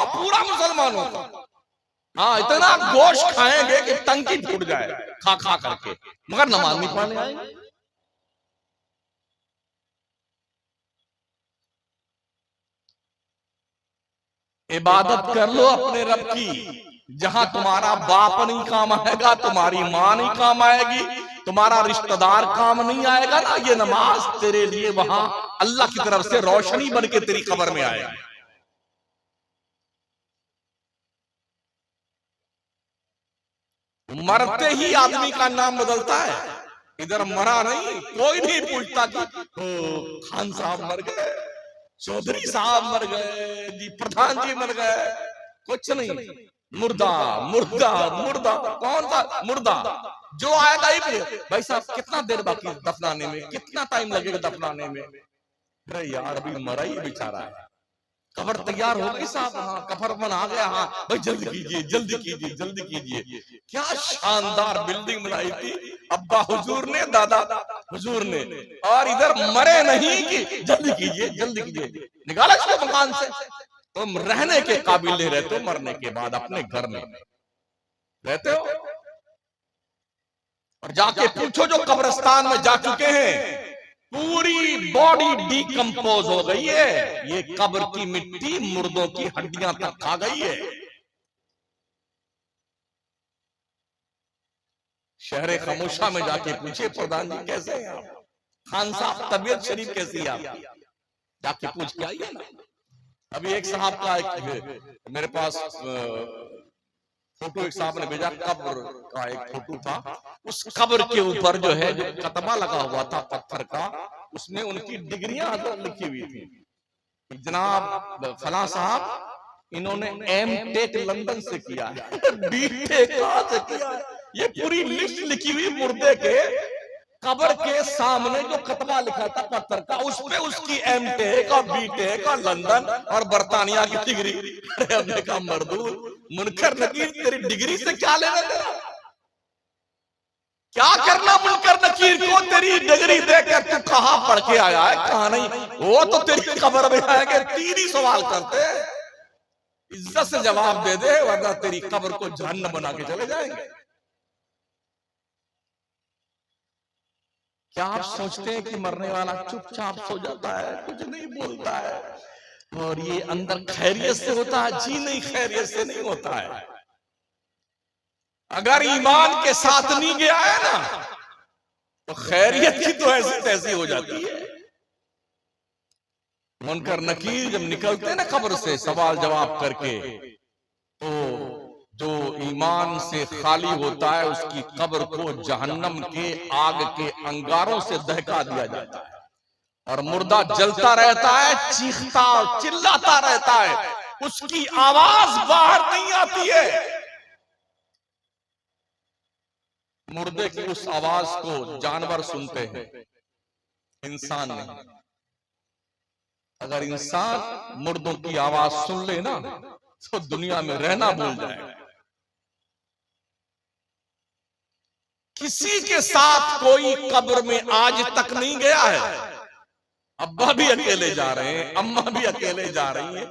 हाँ पूरा मुसलमानों का। हाँ इतना गोश्त खाएंगे कि टंकी फूट जाए खा खा करके, मगर नमाज नहीं पढ़ने आएंगे। इबादत कर लो अपने रब की, जहां तुम्हारा बाप नहीं काम आएगा, तुम्हारी मां नहीं काम आएगी, तुम्हारा रिश्तेदार काम नहीं आएगा ना, ये नमाज तेरे लिए वहां अल्लाह की तरफ से रोशनी बन के तेरी कब्र में आएगी। मरते ही आदमी का नाम बदलता है, इधर मरा नहीं, कोई नहीं पूछता कि खान साहब मर गए, चौधरी साहब मर गए जी, प्रधान जी मर गए, कुछ नहीं। मुर्दा मुर्दा मुर्दा, कौन सा मुर्दा? जो आएगा ही भाई साहब कितना देर बाकी दफनाने में, कितना टाइम लगेगा दफनाने में? अरे यार अभी मरा ही बेचारा है, कब्र तैयार हो गई साहब, हाँ कफर बन आ गया, हाँ भाई जल्दी कीजिए जल्दी कीजिए जल्दी कीजिए। क्या शानदार बिल्डिंग बनाई थी अब्बा हुजूर ने, दादा हुजूर ने, और इधर मरे नहीं कि जल्दी कीजिए जल्दी कीजिए, निकाला इसको मकान से। तुम रहने के काबिल नहीं रहते हो, मरने के बाद अपने घर में रहते हो। और जाके पूछो जो कब्रिस्तान में जा चुके हैं, पूरी बॉडी डिकम्पोज हो गई है, ये कब्र की मिट्टी मुर्दों की हड्डियां तक खा गई है। शहर खामोशा में जाके पूछे प्रधान जी कैसे हैं आप, खान साहब तबीयत शरीफ कैसी है आपकी, जाके पूछ के आइए ना। अभी एक साहब का एक मेरे पास फोटो एक साहब ने भेजा, कब्र का एक फोटो था, उस कब्र के ऊपर जो है जो कतबा लगा हुआ था पत्थर का, उसमें उनकी डिग्रियां लिखी हुई थी। जनाब फला साहब इन्होंने एम.टेक लंदन से किया है, बी.टेक कहां से किया है, ये पूरी लिस्ट लिखी हुई मुर्दे के कब्र के सामने जो कतबा लिखा था पत्थर का, उसपे उसकी एम.टेक और बी.टेक और लंदन और बर्तानिया की डिग्री। अरे हमने कहा मर्दूद मुनकर नकीर तेरी डिग्री से क्या लेना तेरा, क्या करना मुनकर नकीर को तेरी डिग्री देकर, तू कहां पढ़ के आया है कहां नहीं, वो तो तेरी कब्र में आएंगे, तीन ही सवाल करते, इज्जत से जवाब दे दे वरना तेरी कब्र को जहन्नम बना के चले जाएंगे। क्या आप सोचते हैं कि मरने वाला चुपचाप सो जाता है, कुछ नहीं बोलता है और ये अंदर खैरियत से होता है? जी नहीं, खैरियत से नहीं होता है। अगर ईमान के साथ नहीं गया है ना तो खैरियत की तो ऐसी तैसी हो जाती है। मुनकर नकीर जब निकलते हैं ना कब्र से सवाल जवाब करके, तो जो ईमान से खाली होता है उसकी कब्र को जहन्नम के आग के अंगारों से दहका दिया जाता है और मुर्दा जलता रहता है, चीखता चिल्लाता रहता है, उसकी आवाज बाहर नहीं आती है। मुर्दे की उस आवाज को जानवर सुनते हैं, इंसान नहीं। अगर इंसान मुर्दों की आवाज सुन ले ना तो दुनिया में रहना भूल जाएगा। किसी के साथ कोई कब्र में आज तक नहीं गया है। अब्बा भी अकेले जा रहे हैं, अम्मा भी अकेले जा रही हैं,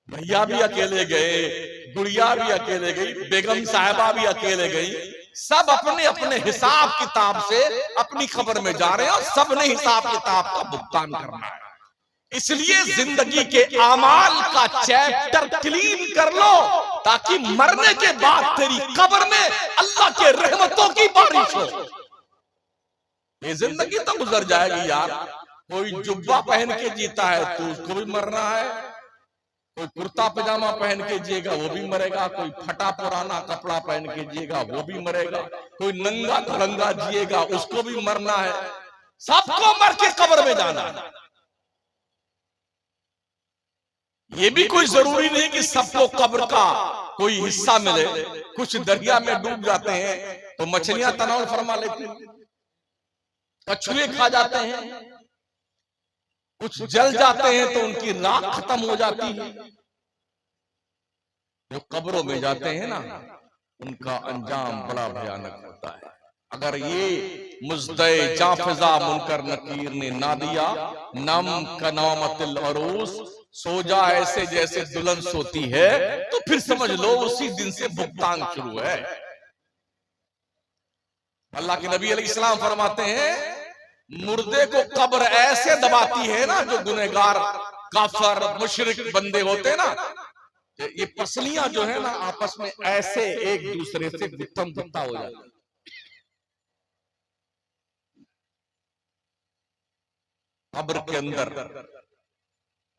भैया भी अकेले गए, गुड़िया भी अकेले गई, बेगम साहिबा भी अकेले गई, सब अपने अपने हिसाब किताब से अपनी कब्र में जा रहे हैं और सबने हिसाब किताब का भुगतान करना है। इसलिए जिंदगी के आमाल का चैप्टर क्लीन कर लो ताकि मरने के बाद तेरी कब्र में अल्लाह के रहमतों की बारिश हो। ये जिंदगी तो गुजर जाएगी यार, कोई जुब्बा पहन के जीता है तो उसको भी मरना है, कोई कुर्ता पजामा पहन के जिएगा वो भी मरेगा, कोई फटा पुराना कपड़ा पहन के जिएगा वो भी मरेगा, कोई नंगा धड़ंगा जिएगा उसको भी मरना है, सबको मर के कब्र में जाना है। ये भी कोई जरूरी नहीं कि सबको कब्र का कोई हिस्सा मिले। कुछ दरिया में डूब जाते हैं तो मछलियां तनाव फरमा लेती हैं, कछुए खा जाते हैं, कुछ जल जाते हैं तो उनकी राख खत्म हो जाती है। जो कब्रों में जाते हैं ना उनका अंजाम बड़ा भयानक होता है। अगर ये मुज़्दे जाफिजा मुनकर नकीर ने ना दिया, नम कनामतिल अरूस सो जा ऐसे जैसे दुल्हन सोती है, तो फिर समझ लो उसी दिन से भुगतान शुरू है। अल्लाह के नबी अलैहिस्सलाम फरमाते हैं, मुर्दे को कब्र ऐसे दबाती है ना, जो गुनहगार काफिर मुशरिक बंदे होते हैं ना, ये पसलियां जो है ना आपस में ऐसे एक दूसरे से गुत्थम गुत्था हो जाती है। कब्र के अंदर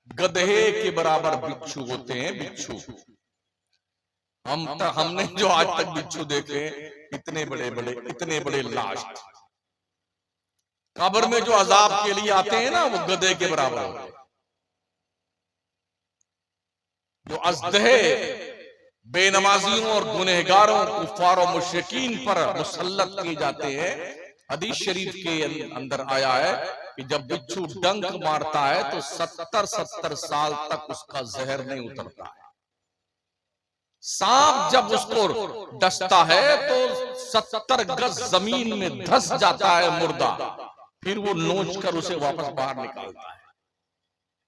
गधे के बराबर बिच्छू होते हैं, बिच्छू। हमने जो आज तक बिच्छू देखे, इतने बड़े लाश। कब्र में जो अजाब के लिए आते हैं ना, वो गधे के बराबर होते हैं। जो अज़दहे बेनमाजियों और गुनहगारों, कुफ्फार और मुशरिकीन पर मुसल्लत किए जाते हैं, हदीस शरीफ के अंदर आया है कि जब बिच्छू डंक मारता है तो 70 साल तक उसका जहर नहीं उतरता है। सांप जब उसको डसता है तो 70 गज जमीन में धंस जाता है मुर्दा, फिर वो नोच कर उसे वापस बाहर निकालता है।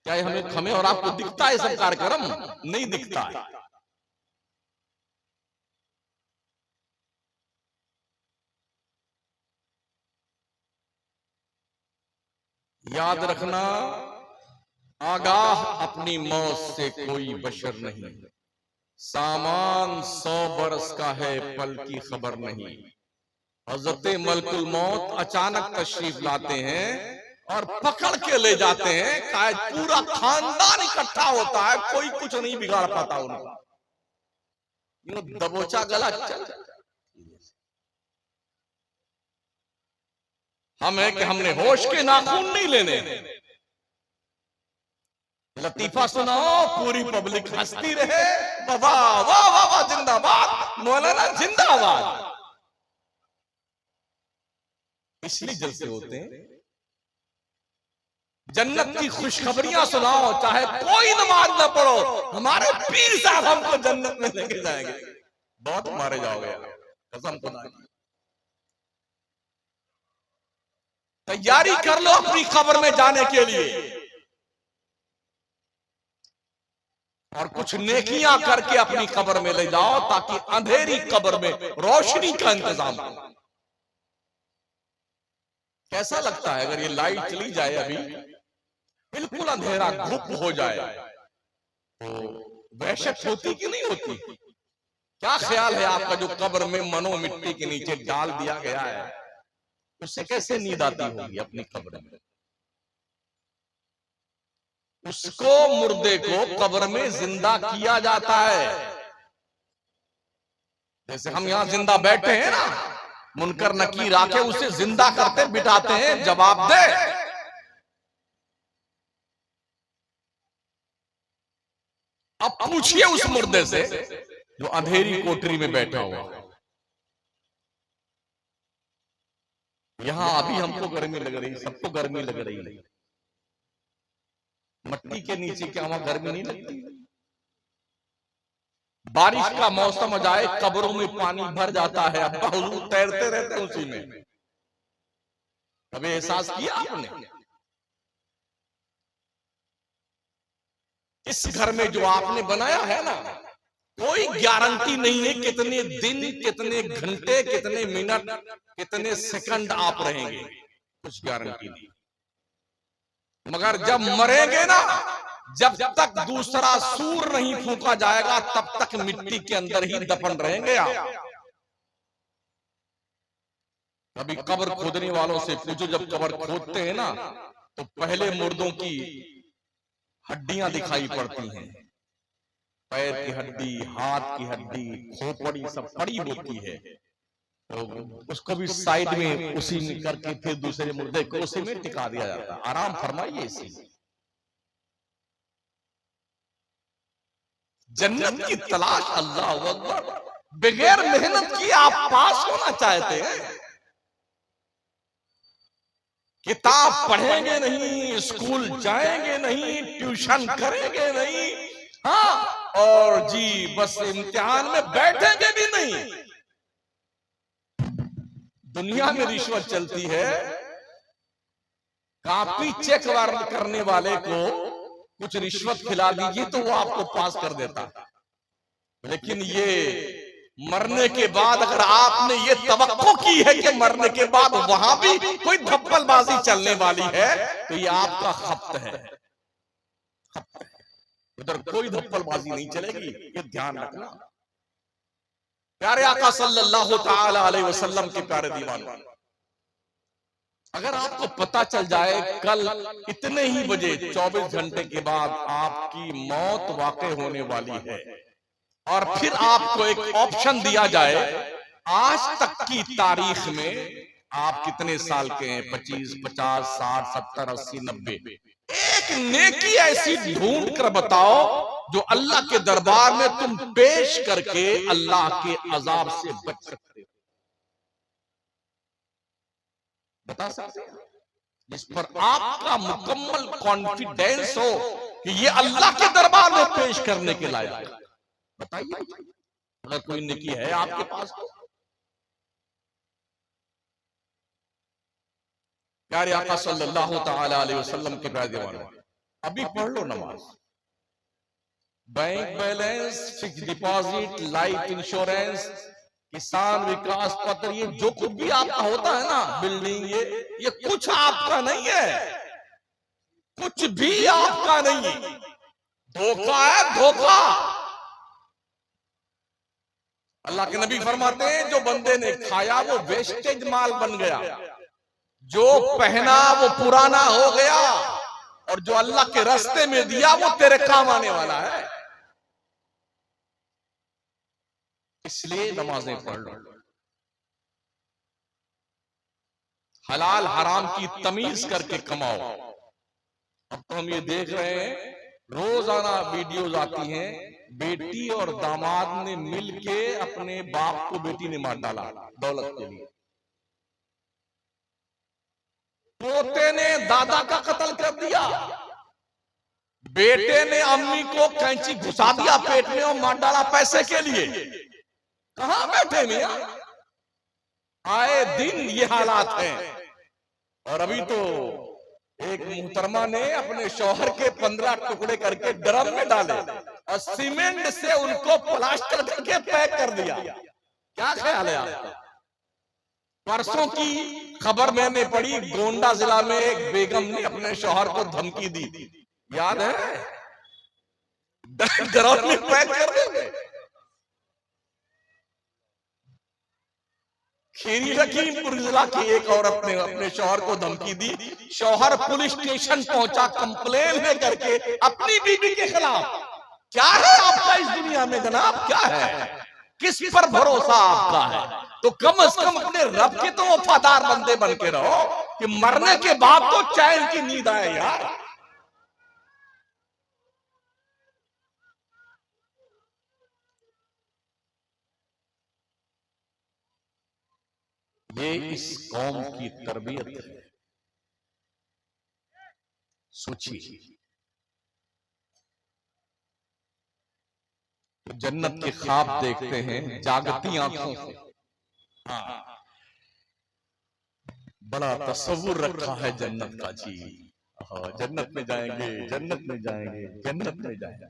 क्या हमें और आपको दिखता है सब कार्यक्रम? नहीं दिखता है। याद रखना, आगाह अपनी मौत से कोई बशर नहीं। सामान 100 बरस का है, पल की खबर नहीं। हजरत मलकुल मौत अचानक तशरीफ लाते हैं और पकड़ के ले जाते हैं। शायद पूरा खानदान इकट्ठा होता है, कोई कुछ नहीं बिगाड़ पाता उनका। दबोचा गला चल। हमें कि हमने होश के नाखून नहीं लेने। लतीफा सुनाओ, पूरी पब्लिक हंसती रहे, वाह वाह वाह वाह, जिंदाबाद मौलाना जिंदाबाद। इसलिए जलसे होते हैं। जन्नत की खुशखबरियां सुनाओ, चाहे कोई नमाज न पढ़ो, हमारे पीर साहब हमको जन्नत में लेके जाएंगे। बहुत मारे जाओगे, कसम खुदा की। तैयारी कर लो अपनी कब्र में जाने के लिए, और कुछ नेकियां करके अपनी कब्र में ले जाओ, ताकि अंधेरी कब्र में रोशनी का इंतजाम हो। कैसा लगता है अगर ये लाइट चली जाए, अभी बिल्कुल अंधेरा गुप हो जाए, तो वहशत होती कि नहीं होती? क्या ख्याल है आपका, जो कब्र में मनो मिट्टी के नीचे डाल दिया गया है, उससे कैसे नींद आती होगी अपनी कब्र में? उसको, मुर्दे को कब्र में जिंदा किया जाता है। जैसे हम यहां जिंदा बैठे हैं ना, मुनकर नकीर आके उसे जिंदा करते बिठाते हैं, जवाब दे। अब पूछिए उस मुर्दे से जो अंधेरी कोठरी में बैठा हुआ। यहां अभी हमको गर्मी लग रही, सबको गर्मी लग रही है। मट्टी के नीचे क्या वहां गर्मी नहीं लगती? बारिश का मौसम आ जाए, कब्रों में पानी भर जाता है, अब्बा हुजूर तैरते रहते हैं उसी में। कभी एहसास किया आपने? इस घर में जो आपने बनाया है ना, कोई गारंटी नहीं है कितने दिन, कितने घंटे, कितने मिनट, कितने सेकंड आप रहेंगे, कुछ गारंटी नहीं। मगर जब मरेंगे ना, जब तक दूसरा सूर नहीं फूंका जाएगा, तब तक मिट्टी के अंदर ही दफन रहेंगे आप। कभी कब्र खोदने वालों से पूछो, जब कब्र खोदते हैं ना, तो पहले मुर्दों की हड्डियां दिखाई पड़ती हैं, पैर की हड्डी, हाथ की हड्डी, खोपड़ी सब पड़ी होती है। तो उसको भी साइड में उसी में करके फिर दूसरे मुर्दे को उसी में टिका दिया जाता है। आराम फरमाइए। इसी जन्नत की तलाश, अल्लाह अकबर, बगैर मेहनत की आप पास होना चाहते हैं? किताब पढ़ेंगे नहीं, स्कूल जाएंगे नहीं, ट्यूशन करेंगे नहीं, हाँ, और जी बस इम्तिहान में बैठेंगे भी नहीं। दुनिया में रिश्वत चलती है, कॉपी चेक करने वाले को कुछ रिश्वत खिला दीजिए तो वो आपको पास कर देता। लेकिन ये मरने के बाद अगर आपने ये तवक्को की है कि मरने के बाद वहां भी कोई धप्पलबाजी चलने वाली है, तो ये आपका खप्त है। उधर कोई धप्पलबाजी नहीं चलेगी, ये ध्यान रखना। प्यारे आका सल्लल्लाहु ताला अलैहि वसल्लम के प्यारे दीवानों, अगर आपको पता चल जाए कल इतने ही बजे 24 घंटे के बाद आपकी मौत वाक़ई होने वाली है, और फिर आपको एक ऑप्शन दिया जाए, आज तक की तारीख में आप कितने साल के हैं, 25, 50, 60, 70, 80, 90, एक नेकी ऐसी ढूंढ कर बताओ जो अल्लाह के दरबार में तुम पेश करके अल्लाह के अजाब से बच सकते हो। बता सकते हैं जिस पर आपका मुकम्मल कॉन्फिडेंस हो कि ये अल्लाह के दरबार में पेश करने के लायक। बताइए अगर कोई नेकी है आपके पास तो। प्यारे आका सल्लल्लाहु ताला अलैहि वसल्लम के प्यारे दीवानों, अभी पढ़ लो नमाज, bank balance, fix deposit, life insurance, किसान विकास पत्र, ये जो कुछ भी आपका होता है ना, बिल्डिंग, ये कुछ आपका नहीं है, कुछ भी आपका नहीं है, धोखा है, धोखा। अल्लाह के नबी फरमाते हैं जो बंदे ने खाया वो वेस्टेज माल बन गया, जो पहना वो पुराना हो गया, और जो अल्लाह के रास्ते में दिया वो तेरे काम आने वाला है। इसलिए नमाजें पढ़ लो, हलाल हराम की तमीज करके कमाओ। अब तो हम ये देख रहे हैं, रोजाना वीडियोज आती हैं, बेटी और दामाद ने मिलके अपने बाप को बेटी ने मार डाला दौलत के लिए, पोते ने दादा का कत्ल कर दिया, बेटे ने अम्मी को कैंची घुसा दिया पेट में और मार डाला पैसे के लिए। कहां बैठे मियां, आए दिन ये हालात हैं। और अभी तो एक मुहतरमा ने अपने शौहर के 15 टुकड़े करके ड्रम में डाले और सीमेंट से उनको प्लास्टर करके पैक कर दिया। क्या ख्याल है आपका? परसों की खबर मैंने पढ़ी, गोंडा जिला में एक बेगम ने अपने शौहर को धमकी दी, याद है? ड्रम में पैक कर देंगे। खीरी लखीमपुर जिला की एक औरत ने अपने शौहर को धमकी दी, शौहर पुलिस स्टेशन पहुंचा कंप्लेन है करके अपनी बीवी के खिलाफ। क्या है आपका इस दुनिया में जनाब, क्या है, किस पर भरोसा आपका है? तो कम से कम अपने रब के तो वफादार बंदे बन के रहो कि मरने के बाद तो चैन की नींद आए यार। ये इस कौम की तरबियत है। सोचिए, तो जन्नत के ख्वाब देखते हैं जागती आंखों से। हाँ, बड़ा तसव्वुर रखा है जन्नत का जी। हाँ, जन्नत में जाएंगे, जन्नत में जाएंगे, जन्नत में जाएंगे।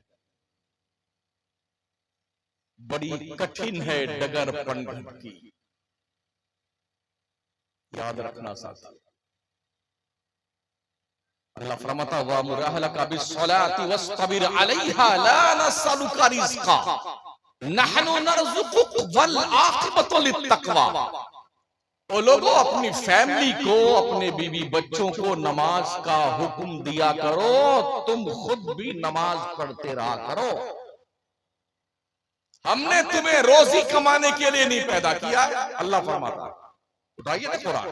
बड़ी कठिन है डगर पंडित की, याद रखना साथी। अल्लाह फरमाता वा मुरहलका बिस्सलाति वस्तबिर अलैहा ला नसलुका रिज़्क़ा नहनु नरज़ुकुक वल आक़िबतु लित्तक़वा। ओ लोगों, अपनी फैमिली को, अपने बीवी बच्चों को नमाज का हुक्म दिया करो, तुम खुद भी नमाज पढ़ते रहा करो। हमने तुम्हें रोजी कमाने के लिए नहीं पैदा किया, अल्लाह फरमाता। बताइए ना कुरान,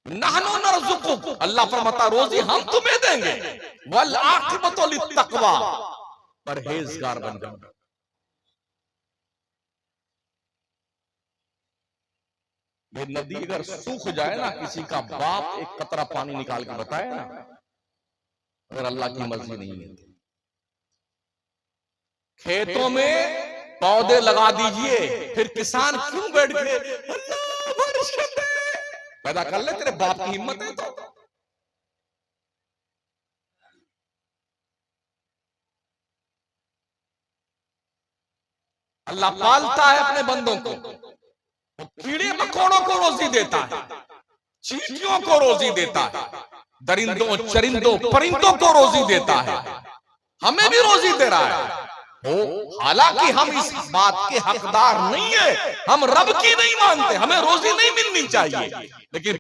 नहनु नरज़ुकुक, अल्लाह फरमाता रोजी हम तुम्हें देंगे, वल आक़िबतु लित्तक़वा, परहेजगार बन जाओ। ये नदी अगर सूख जाए ना, किसी का बाप एक कतरा पानी निकाल के बताए ना, अगर अल्लाह की मर्जी नहीं है। खेतों में पौधे लगा दीजिए, फिर किसान क्यों बैठ गए, अल्लाह बारिश कर दे, पैदा कर ले, तेरे बाप की हिम्मत है तो। अल्लाह पालता है अपने बंदों को, कीड़े मकोड़ों को रोजी देता है, चींटियों को रोजी देता है, दरिंदों चरिंदों परिंदों को रोजी देता है, हमें भी रोजी दे रहा है। हालांकि हम इस बात के हकदार नहीं है, हम रब की नहीं मानते, हमें रोजी नहीं मिलनी चाहिए, लेकिन